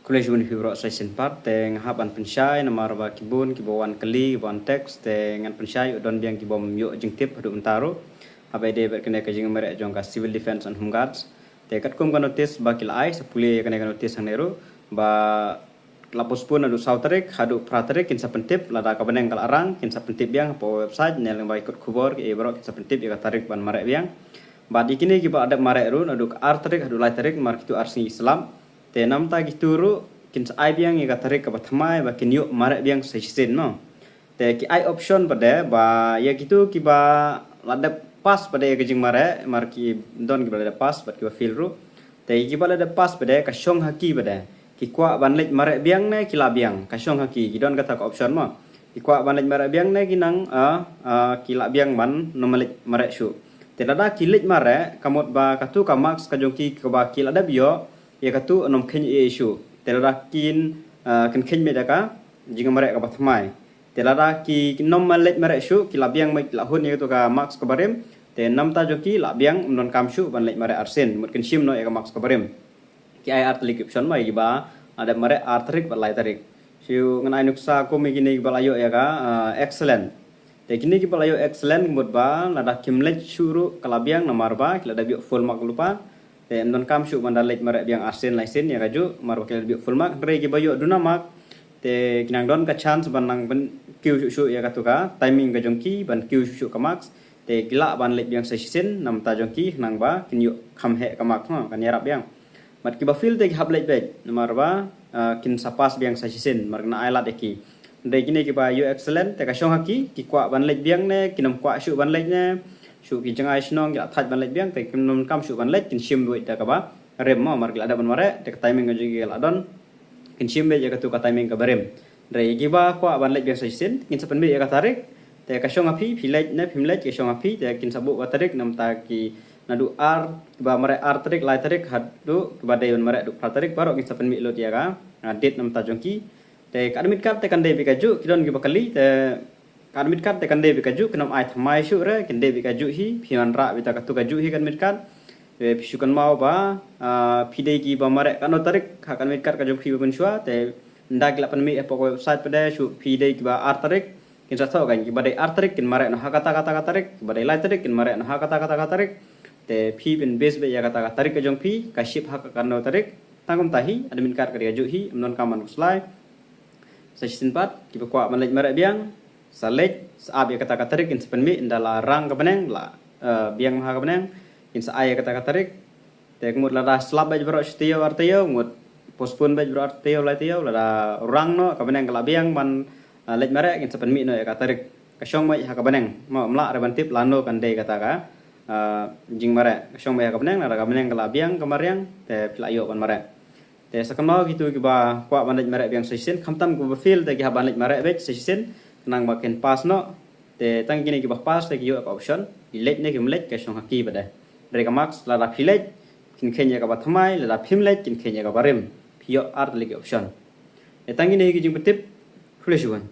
Kulejun hibro session part teng haban pensyai namar ba kibun kibawan kali kibawan teks dengan pensyai udon biang kibom yo jengtip hadu mentaro abai de berkene ka jing mere jong ka civil defense and home guards te kat kum ka notice ba kil ai sapuli kene ka notice hanero ba lapos pun adu sauterik hadu praterik kin sapentip lada ka beneng kal arang kin sapentip biang po website nel ba ikut kubor ki ibro kin sapentip ya tarik ban mare biang ba dikini kiba ada mare run adu arterik hadu laiterik mar kitu arsi islam te nam ta gituru kin ai biang ya tarik ka batmai ba kin yuk mare biang sesin no te ki ai option pada ba ya gitu ki ba lada pas pada ya kejing mare mar ki don ki ba lada pas ba ki ba feel ru te ki ba lada pas pada ka syong haki pada ki kwa ban lek mare biang ne ki la biang ka syong haki ki don kata ka option mo ki kwa ban lek mare biang ne ki nang ki la biang ban no malek mare shu te lada ki lek mare kamot ba katu ka max ka jong ki ka ba ki lada bio ya katu nom khen issue telada kin kan khen me daka jinga mare ka bathmai telada ki nom malek mare shu ki labiang mai la hun ya to ka max ka barem te nam ta joki labiang non kam shu ban lek mare arsen mut kan shim no ya ka max ka barem ki ai art option mai ba ada mare artrik ba lai tarik shu ngan ai nuksa ko me gini ba layo ya ka excellent te kini ki ba layo excellent mut ba lada kimlek shuru ka labiang namar ba ki lada bi full mark lupa te non kam shu mandalek mare biang arsen laisen ya kaju mar wakil bi full mark re gi bayo duna mark te kinang don ka chance banang ban kiu shu ya katuka timing ka jongki ban kiu shu ka marks te gila ban lek biang session nam ta jongki nang ba kin yu kham he ka mark no kan yarap biang mat ki ba feel te hab lek bet mar ba kin sapas biang session mar na ailat eki de kini ki ba yu excellent te ka shong haki ki kwa ban lek biang ne kinam kwa shu ban lek ne shu ki jangai snong ya thaj ban lek biang te kinum kam shu ban lek kin shim duit ta ka ba rem mo mar ada ban mare te timing ga jigi la don kin shim be ya ka tu ka timing ka barem re gi ba kwa ban lek biang session kin sapen be ya ka tarik te ka shong api philek ne phimlek ke shong api te kin sabu ka tarik nam ta ki nadu ar ba mare ar tarik lai tarik hadu ba de ban mare du tarik baro kin sapen be lot ya ka date nam ta jongki te kadmit kap te kan de bi ka ju kidon gi bakali te kadmit kat te kan de bi kaju kenam ai thamai shu re kan de bi kaju hi phian ra bi ta katu kaju hi kadmit kat ve phishu kan mau ba phide ki ba mare kan tarik ka kadmit kat kaju phi ban shwa te ndak la pan mi e poko website pada shu phide ki ba ar tarik kin sa tho kan ki ba de ar tarik kin mare no ha kata kata tarik ba de lai tarik kin mare no ha kata kata tarik te phi bin base be ya kata tarik kajong phi ka ship ha ka no tarik tangum tahi admin kat ka kaju hi non kaman slide session part ki ba kwa man lek mare biang salek saab ya kata tarik in sepen mi indala rang ka beneng la biang maha ka beneng in sa ay kata tarik te mut la da slab baj bro stio artio mut postpone baj bro artio la tio la da rang no ka beneng la biang ban lek mare in sepen mi no ya kata tarik ka shong mai ha ka beneng ma mla re ban tip lano kan de kata ka jing mare ka shong mai ha ka beneng la ka beneng la biang ka mariang te playo ban mare te sakamo gitu ki ba kwa ban lek mare biang session khamtam ku feel te ki ha ban lek mare bej session nang baken pas no te tang kini ki bah pas te ki yo option ilek ne ki mlek ke shong haki bada re ka max la la philek kin khenya ka bathmai la la phimlek kin khenya ka barem phio art le ki option e tang kini ki jing tip flesh one